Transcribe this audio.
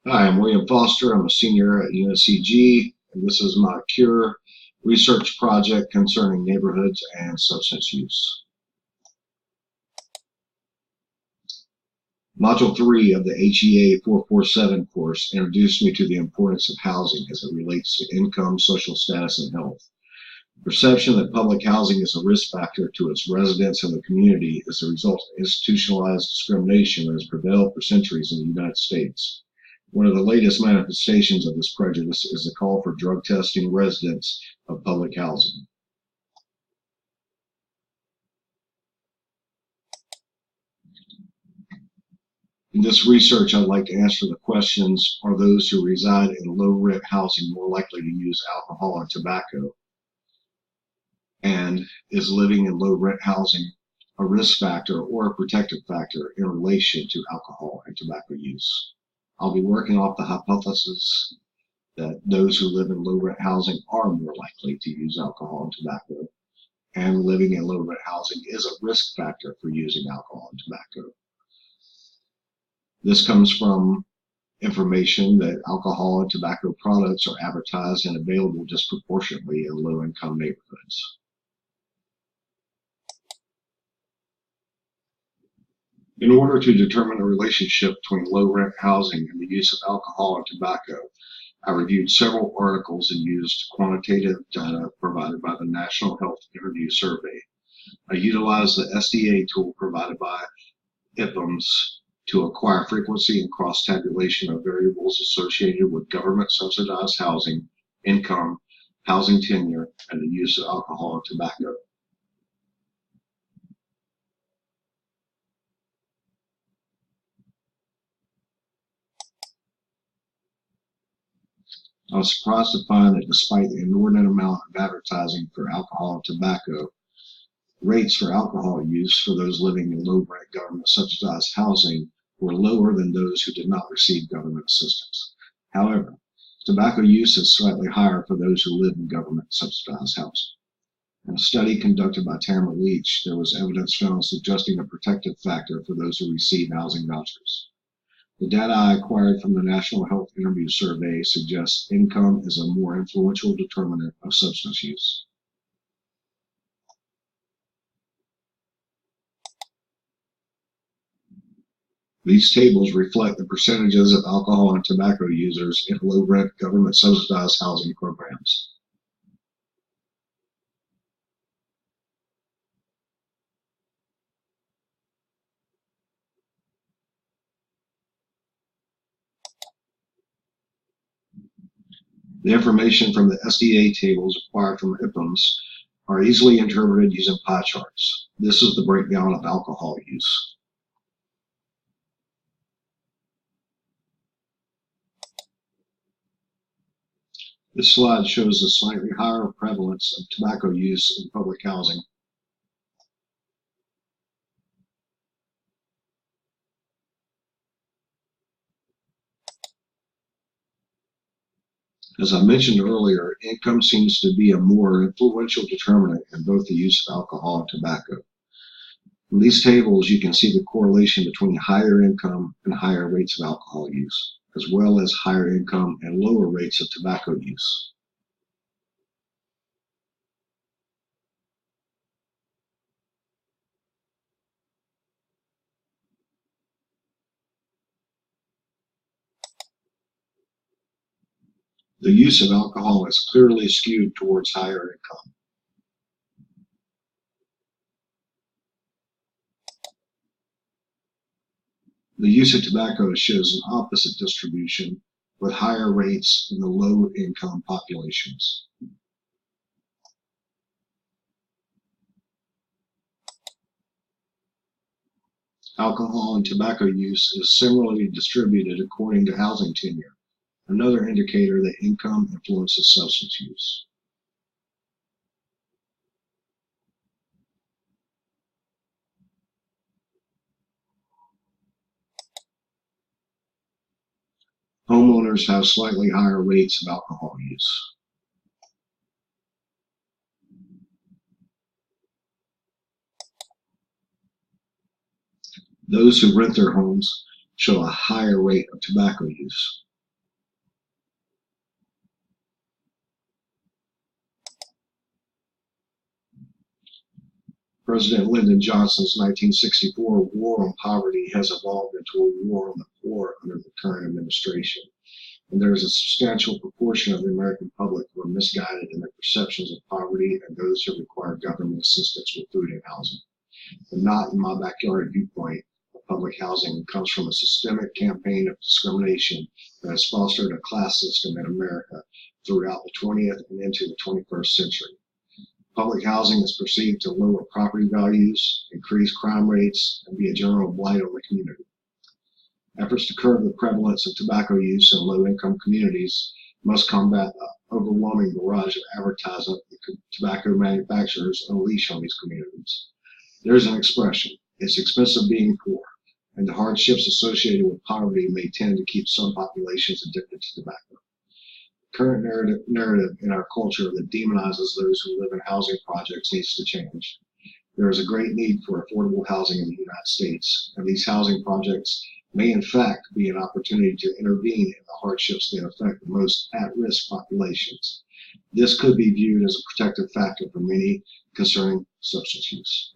Hi, I'm William Foster. I'm a senior at UNCG, and this is my CURE research project concerning neighborhoods and substance use. Module 3 of the HEA 447 course introduced me to the importance of housing as it relates to income, social status, and health. The perception that public housing is a risk factor to its residents and the community is the result of institutionalized discrimination that has prevailed for centuries in the United States. One of the latest manifestations of this prejudice is the call for drug testing residents of public housing. In this research, I'd like to answer the questions: are those who reside in low-rent housing more likely to use alcohol or tobacco? And is living in low-rent housing a risk factor or a protective factor in relation to alcohol and tobacco use? I'll be working off the hypothesis that those who live in low-rent housing are more likely to use alcohol and tobacco, and living in low-rent housing is a risk factor for using alcohol and tobacco. This comes from information that alcohol and tobacco products are advertised and available disproportionately in low-income neighborhoods. In order to determine a relationship between low-rent housing and the use of alcohol and tobacco, I reviewed several articles and used quantitative data provided by the National Health Interview Survey. I utilized the SDA tool provided by IPMS to acquire frequency and cross-tabulation of variables associated with government-subsidized housing, income, housing tenure, and the use of alcohol and tobacco. I was surprised to find that despite the inordinate amount of advertising for alcohol and tobacco, rates for alcohol use for those living in low-rent government-subsidized housing were lower than those who did not receive government assistance. However, tobacco use is slightly higher for those who live in government-subsidized housing. In a study conducted by Tamara Leach, there was evidence found suggesting a protective factor for those who receive housing vouchers. The data I acquired from the National Health Interview Survey suggests income is a more influential determinant of substance use. These tables reflect the percentages of alcohol and tobacco users in low-rent government-subsidized housing programs. The information from the SDA tables acquired from IPMS are easily interpreted using pie charts. This is the breakdown of alcohol use. This slide shows a slightly higher prevalence of tobacco use in public housing. As I mentioned earlier, income seems to be a more influential determinant in both the use of alcohol and tobacco. In these tables, you can see the correlation between higher income and higher rates of alcohol use, as well as higher income and lower rates of tobacco use. The use of alcohol is clearly skewed towards higher income. The use of tobacco shows an opposite distribution, with higher rates in the low-income populations. Alcohol and tobacco use is similarly distributed according to housing tenure, another indicator that income influences substance use. Homeowners have slightly higher rates of alcohol use. Those who rent their homes show a higher rate of tobacco use. President Lyndon Johnson's 1964 war on poverty has evolved into a war on the poor under the current administration. And there is a substantial proportion of the American public who are misguided in their perceptions of poverty and those who require government assistance with food and housing. The not in my backyard viewpoint of public housing comes from a systemic campaign of discrimination that has fostered a class system in America throughout the 20th and into the 21st century. Public housing is perceived to lower property values, increase crime rates, and be a general blight on the community. Efforts to curb the prevalence of tobacco use in low-income communities must combat the overwhelming barrage of advertisement that tobacco manufacturers unleash on these communities. There's an expression, it's expensive being poor, and the hardships associated with poverty may tend to keep some populations addicted to tobacco. The current narrative in our culture that demonizes those who live in housing projects needs to change. There is a great need for affordable housing in the United States, and these housing projects may in fact be an opportunity to intervene in the hardships that affect the most at-risk populations. This could be viewed as a protective factor for many concerning substance use.